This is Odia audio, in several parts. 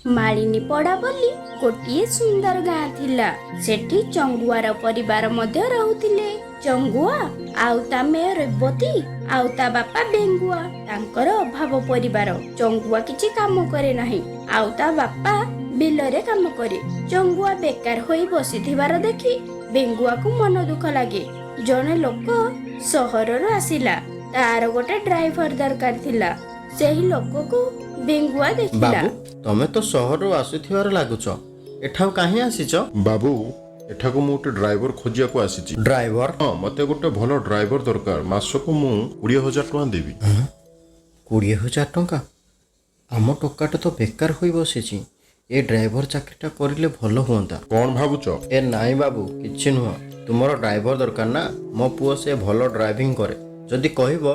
ମାଳିନୀ ପଡ଼ା ବୋଲି ଗୋଟିଏ ସୁନ୍ଦର ଗାଁ ଥିଲା। ସେଠି ଚଙ୍ଗୁଆର ପରିବାର ମଧ୍ୟ ରହୁଥିଲେ। ଚଙ୍ଗୁଆ ଆଉ ତା ମେୟ ରେବତୀ ଆଉ ତା ବାପା ବେଙ୍ଗୁଆ ତାଙ୍କର ଅଭାବ ପରିବାର। ଚଙ୍ଗୁଆ କିଛି କାମ କରେ ନାହିଁ ଆଉ ତା ବାପା ବିଲରେ କାମ କରେ। ଚଙ୍ଗୁଆ ବେକାର ହୋଇ ବସିଥିବାର ଦେଖି ବେଙ୍ଗୁଆକୁ ମନ ଦୁଃଖ ଲାଗେ। ଜଣେ ଲୋକ ସହରରୁ ଆସିଲା, ତାର ଗୋଟେ ଡ୍ରାଇଭର ଦରକାର ଥିଲା। ସେହି ଲୋକକୁ ବେଙ୍ଗୁଆ ଦେଖିଲା। ବାବୁ ତମେ ତ ସହରରୁ ଆସୁଥିବାର ଲାଗୁଛ, ଏଠାକୁ କାହିଁ ଆସିଛ? ବାବୁ ଏଠାକୁ ମୁଁ ଗୋଟେ ଡ୍ରାଇଭର ଖୋଜିବାକୁ ଆସିଛି। ଡ୍ରାଇଭର? ହଁ, ମତେ ଗୋଟେ ଭଲ ଡ୍ରାଇଭର ଦରକାର। ମାସକୁ ମୁଁ 20,000 ଟଙ୍କା ଦେବି। 20,000 ଟଙ୍କା? ଆମ ଟୋକାଟା ତ ବେକାର ହୋଇ ବସିଛି। ଏ ଡ୍ରାଇଭର ଚାକିରିଟା କରିଲେ ଭଲ ହୁଅନ୍ତା। କଣ ଭାବୁଛ? ଏ ନାଇଁ ବାବୁ, କିଛି ନୁହଁ। ତୁମର ଡ୍ରାଇଭର ଦରକାର ନା? ମୋ ପୁଅ ସେ ଭଲ ଡ୍ରାଇଭିଂ କରେ। ଯଦି କହିବ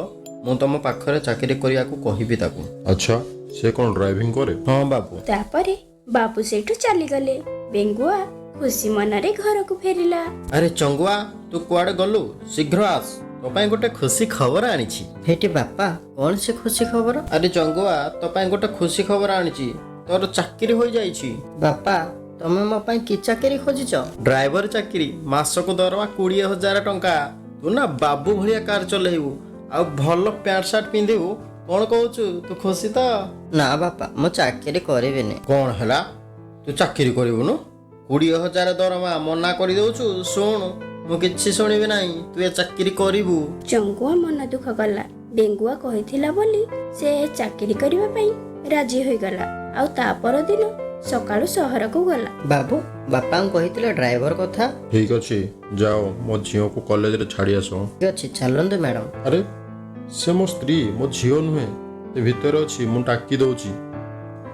ମୁଁ ତମ ପାଖରେ ଚାକିରି କରିବାକୁ କହିବି ତାକୁ। ଆଚ୍ଛା, ସେ କଣ ଡ୍ରାଇଭିଂ କରେ? ହଁ ବାବୁ। ତାପରେ ବାବୁ ସେଇଠୁ ଚାଲିଗଲେ। ବେଙ୍ଗୁଆ ଖୁସି ମନରେ ଘରକୁ ଫେରିଲା। ଆରେ ଚଙ୍ଗୁଆ, ତୁ କୁଆଡେ ଗଲୁ? ଶୀଘ୍ର ଆସ, ତୋ ପାଇଁ ଗୋଟେ ଖୁସି ଖବର ଆଣିଛି। ହେଠି ବାପା, କଣ ସେ ଖୁସି ଖବର? ଆରେ ଚଙ୍ଗୁଆ, ତୋ ପାଇଁ ଗୋଟେ ଖୁସି ଖବର ଆଣିଛି। ତୋର ଚାକିରି ହୋଇଯାଇଛି। ବାପା, ତମେ ମୋ ପାଇଁ କି ଚାକିରି ଖୋଜିଛ? ଡ୍ରାଇଭର ଚାକିରି, ମାସକୁ ଦରମା 20,000 ଟଙ୍କା। ତୁ ନା ବାବୁ ଭଳିଆ କାର ଚଲେଇବୁ ଆଉ ଭଲ ପ୍ୟାଣ୍ଟ ସାର୍ଟ ପିନ୍ଧିବୁ। କଣ କହୁଛୁ, ତୁ ଖୁସି ତ? ନା ବାପା, ମୁଁ ଚାକିରି କରିବିନି। କଣ ହେଲା, ତୁ ଚାକିରି କରିବୁନୁ? 20,000 ଦରମା ମନା କରିଦଉଛୁ? ଶୁଣ, ମୁଁ କିଛି ଶୁଣିବି ନାହିଁ, ତୁ ଏ ଚାକିରି କରିବୁ। ଚଙ୍ଗୁଆ ମନ ଦୁଃଖ କଲା। ବେଙ୍ଗୁଆ କହିଥିଲା ବୋଲି ସେ ଚାକିରି କରିବା ପାଇଁ ରାଜି ହୋଇଗଲା। ଆଉ ତା ପରଦିନ ସକାଳୁ ସହରକୁ ଗଲା। ବାବୁ, ବାପାଙ୍କୁ କହିଥିଲେ ଡ୍ରାଇଭର କଥା? ଠିକ ଅଛି, ଯାଅ ମୋ ଝିଅକୁ କଲେଜରେ ଛାଡ଼ି ଆସ। ଠିକ ଅଛି, ଚାଲନ୍ତୁ ମ୍ୟାଡ଼ାମ। ଆରେ ସେ ମୋ ସ୍ତ୍ରୀ, ମୋ ଝିଅ ନୁହେଁ। ସେ ଭିତରେ ଅଛି, ମୁଁ ଡାକି ଦଉଛି।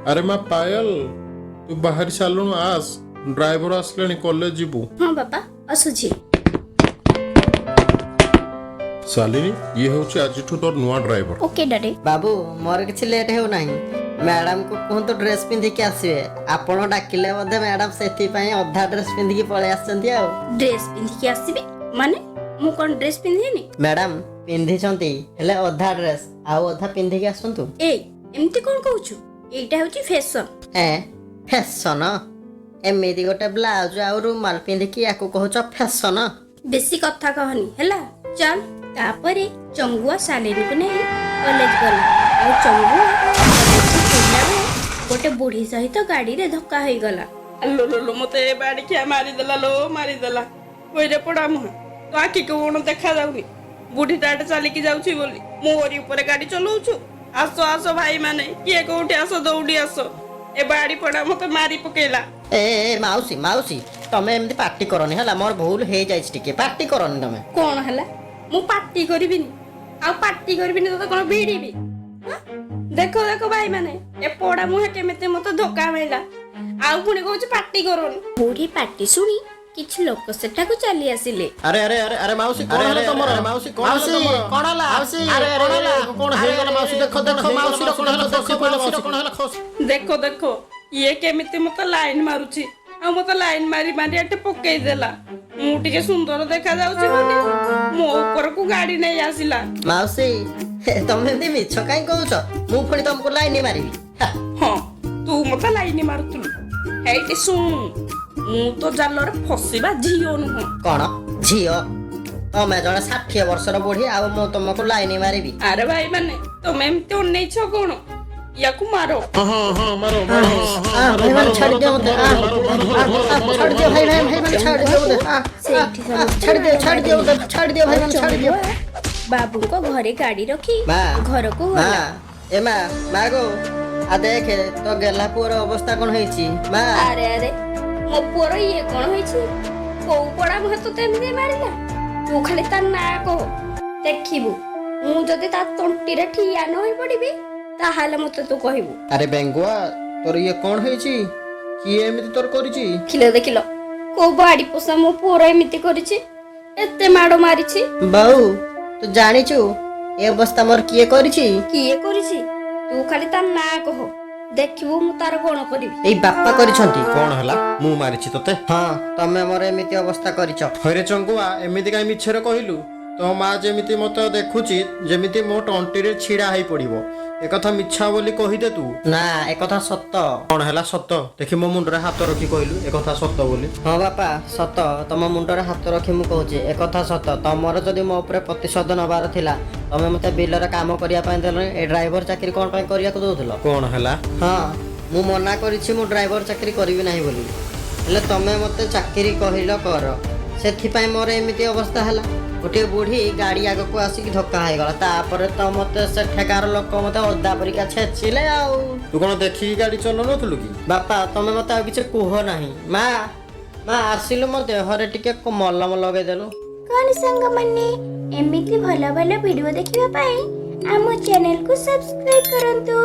ଆରେ ମା ପାୟଲ, ତୁ ବାହାରି ସାରିଲୁଣୁ, ଆସ। ଡ୍ରାଇଭର ଆସିଲାଣି, କଲେଜ ଯିବୁ। ହଁ ବାପା, ଆସୁଛି। ଶାଲିନୀ, ଇଏ ହେଉଛି ଆଜିଠୁ ତୋର ନୂଆ ଡ୍ରାଇଭର। Okay daddy. ବାବୁ, ମୋର କିଛି ଲେଟ୍ ହେଉନାହିଁ। ମ୍ୟାଡାମକୁ କୁହନ୍ତୁ ଡ୍ରେସ୍ ପିନ୍ଧିକି ଆସିବେ। ଆପଣ ଡାକିଲେ ମଧ୍ୟ ମ୍ୟାଡାମ ସେଥିପାଇଁ ଅଧା ଡ୍ରେସ୍ ପିନ୍ଧିକି ପଳେଇ ଆସିଛନ୍ତି ଆଉ। ଡ୍ରେସ୍ ପିନ୍ଧିକି ଆସିବି ମାନେ? ମୁଁ କଣ ଡ୍ରେସ୍ ପିନ୍ଧିନି? ମ୍ୟାଡାମ ପିନ୍ଧିଛନ୍ତି, ହେଲେ ଅଧା ଡ୍ରେସ୍ ଆଉ ଅଧା ପିନ୍ଧିକି ଆସନ୍ତୁ। ଏଇ ଏମିତି କଣ କହୁଛୁ? ଏଇଟା ହଉଛି ଫ୍ୟାସନ। ଫ୍ୟାସନ? ଏମିତି ଗୋଟେ ବ୍ଲାଉଜ ଆଉ ରୁମାଲ ପିନ୍ଧିକି ୟାକୁ କହୁଛ ଫ୍ୟାସନ? ବେଶୀ କଥା କହନି ହେଲା, ଚାଲ। ତାପରେ ଚଙ୍ଗୁଆ ଶାଲିନୀକୁ ନେଇ କଲେଜ ଗଲା। ଆଉ ଚଙ୍ଗୁଆ କଲେଜକୁ ଫେରିଲା ବେଳେ ଗୋଟେ ବୁଢୀ ସହିତ ଗାଡିରେ ଧକ୍କା ହେଇଗଲା। ଆଲୋ ଲୋ ଲୋ, ମତେ ଏ ବାଡ଼ିଖିଆ ମାରିଦେଲା ଲୋ, ମାରିଦେଲା। କୋଇରେ ପଡା ମୁହଁ, ତ ଆଖିକୁ କଣ ଦେଖା ଯାଉନି? ବୁଢୀଟା ଏଟେ ଚାଲିକି ଯାଉଛି ବୋଲି ମୋରି ଉପରେ ଗାଡି ଚଲଉଛୁ? ଆସ ଆସ ଭାଇ ମାନେ, କିଏ କୋଉଠି ଆସ, ଦୌଡି ଆସ। ଏ ବାଡ଼ି ପଡା ମତେ ମାରି ପକେଇଲା। ମାଉସୀ ମାଉସୀ, ତମେ ଏମିତି ପାର୍ଟି କରନି ହେଲା, ମୋର ଭୁଲ ହେଇଯାଇଛି, ଟିକେ ପାର୍ଟି କରନି ତମେ। କଣ ହେଲା? ମୁଁ ପାର୍ଟି କରିବିନି? ଆଉ ପାର୍ଟି କରିବିନି ତତେ କଣ ଭିଡିବି? ଦେଖ ଦେଖ ଭାଇ ମାନେ, ଏ ପଡା ମୁହଁ କେମିତି ମତେ ଧୋକା ମିଳିଲା। ଆଉ ପୁଣି କହୁଛି ପାର୍ଟି କରନି। ବୁଢୀ ପାର୍ଟି ଶୁଣି କିଛି ଲୋକ ସେଠାକୁ ଚାଲି ଆସିଲେ। ଆରେ ଆରେ ଆରେ ଆରେ ମାଉସୀ, କଣ ହେଲା ତମର? ମାଉସୀ, କଣ ହେଲା ତମର? କଣ ହେଲା? ମାଉସୀ, ଆରେ ଆରେ ଆରେ କଣ ହେଇଗଲା ମାଉସୀ? ଦେଖ ଦେଖ ମାଉସୀର କଣ ହେଲା? ଖସି ପଇଲା ମାଉସୀ, କଣ ହେଲା? ଦେଖ ଦେଖ, ଇଏ କେମିତି ମତେ ଲାଇନ ମାରୁଛି। ଆଉ ମତେ ଲାଇନ ମାରି ମାରି ଏଠି ପକେଇଦେଲା। ମୁଁ ଟିକେ ସୁନ୍ଦର ଦେଖା ଯାଉଛି ବୋଲି ମୋ ଉପରକୁ ଗାଡି ନେଇ ଆସିଲା। ମାଉସୀ, ତମେ ଏମିତି ମିଛ କାହିଁ କହୁଛ? ମୁଁ ପୁଣି ତମକୁ ଲାଇନ ମାରିବି? ହଁ, ତୁ ମତେ ଲାଇନ ମାରୁଥିଲୁ। ହେଇଟି ଶୁଣୁ, ମୁଁ ତ ଜାଲରେ ଫସିବା ଝିଅ ନୁହଁ। କଣ ଝିଅ? ତମେ ଜଣେ 60 ବର୍ଷର ବୁଢୀ ଆଉ ମୁଁ ତମକୁ ଲାଇନ ମାରିବି? ଆରେ ଭାଇ ମାନେ, ତମେ ଏମିତି ଅନେଇଛ କଣ? ୟାକୁ ମାର। ଭାଇମାନେ ଛାଡିଦିଅ ମତେ, ଛାଡିଦିଅ ଭାଇ ଭାଇ ଭାଇମାନେ, ଛାଡିଦିଅ ମତେ, ଛାଡିଦିଅ ମତେ, ଛାଡିଦିଅ ଭାଇମାନେ, ଛାଡିଦିଅ। ବାବୁଙ୍କ ଘରେ ଗାଡି ରଖି ମା, ଘରକୁ ମା, ଗଲା। ଏ ମା, ମା ଗୋ, ଆ ଦେଖେ ତ ଗେଲା ପୁଅର ଅବସ୍ଥା କଣ ହେଇଛି। ମା, ଆରେ ଆରେ, ମୋ ପୁଅର ଇଏ କଣ ହେଇଛି? କୋଉ ପଡା ମୁହଁ ତତେ ଏମିତି ମାରିଲା? ତୁ ଖାଲି ତା ନାଁ କହ, ଦେଖିବୁ ମୁଁ ଯଦି ତା ତଣ୍ଟିରେ ଠିଆ ନ ହେଇ ପଡିବି ତାହେଲେ ମତେ ତୁ କହିବୁ। ଆରେ ବେଙ୍ଗୁଆ, ତୋର ଇଏ କଣ ହେଇଛି? କିଏ ଏମିତି ତୋର କରିଛି? ଦେଖିଲ କୋଉ ବାଡି ପୋଷା ମୋ ପୁଅର ଏମିତି କରିଛି, ଏତେ ମାଡ ମାରିଛି। ବୋଉ, ତୁ ଜାଣିଛୁ ଏ ଅବସ୍ଥା ମୋର କିଏ କରିଛି? କିଏ କରିଛି? ତୁ ଖାଲି ତା ନାଁ କହ, ଦେଖିବୁ ମୁଁ ତାର କଣ କରିବି। ଏଇ ବାପା କରିଛନ୍ତି। କଣ ହେଲା? ମୁଁ ମାରିଛି ତତେ? ହଁ, ତମେ ମୋର ଏମିତି ଅବସ୍ଥା କରିଛ। ହଇରେ ଚଙ୍ଗୁଆ, ଏମିତି କାହିଁ ମିଛରେ କହିଲୁ? ତୋ ମା ଯେମିତି ମୋତେ ଦେଖୁଛି ଯେମିତି ମୋ ତଣ୍ଟିରେ ଛିଡ଼ା ହେଇ ପଡ଼ିବ। ଏକଥା ମିଛା ବୋଲି କହିଦେ ତୁ। ନା ଏକଥା ସତ। କ'ଣ ହେଲା ସତ? ଦେଖି ମୋ ମୁଣ୍ଡରେ ହାତ ରଖି କହିଲୁ ଏକଥା ସତ ବୋଲି। ହଁ ବାପା ସତ, ତମ ମୁଣ୍ଡରେ ହାତ ରଖି ମୁଁ କହୁଛି ଏକଥା ସତ। ତମର ଯଦି ମୋ ଉପରେ ପ୍ରତିଶୋଧ ନେବାର ଥିଲା ତମେ ମତେ ବିଲରେ କାମ କରିବା ପାଇଁ ଦେଲ, ଏ ଡ୍ରାଇଭର ଚାକିରି କ'ଣ ପାଇଁ କରିବାକୁ ଦଉଥିଲ? କ'ଣ ହେଲା? ହଁ ମୁଁ ମନା କରିଛି ମୁଁ ଡ୍ରାଇଭର ଚାକିରି କରିବି ନାହିଁ ବୋଲି, ହେଲେ ତମେ ମତେ ଚାକିରି କହିଲ କର, ସେଥିପାଇଁ ମୋର ଏମିତି ଅବସ୍ଥା ହେଲା। ଗୋଟିଏ ବୁଢ଼ୀ ଗାଡ଼ି ଆଗକୁ ଆସିକି ଧକ୍କା ହେଇଗଲା, ତାପରେ ତ ମତେ ସେଠାକାର ଲୋକ ମତେ ଅଦା ପରିକା ଛେଚିଲେ ଆଉ। ତୁ କ'ଣ ଦେଖିକି ଗାଡ଼ି ଚଲାଉନଥିଲୁ କି? ବାପା ତମେ ମତେ ଆଉ କିଛି କୁହ ନାହିଁ। ମା ଆସିଲୁ ମୋ ଦେହରେ ଟିକେ ମଲମ ଲଗେଇଦେଲୁ। କ'ଣ ସାଙ୍ଗମାନେ, ଏମିତି ଭଲ ଭଲ ଭିଡ଼ିଓ ଦେଖିବା ପାଇଁ ଆମ ଚ୍ୟାନେଲକୁ ସବସ୍କ୍ରାଇବ୍ କରନ୍ତୁ।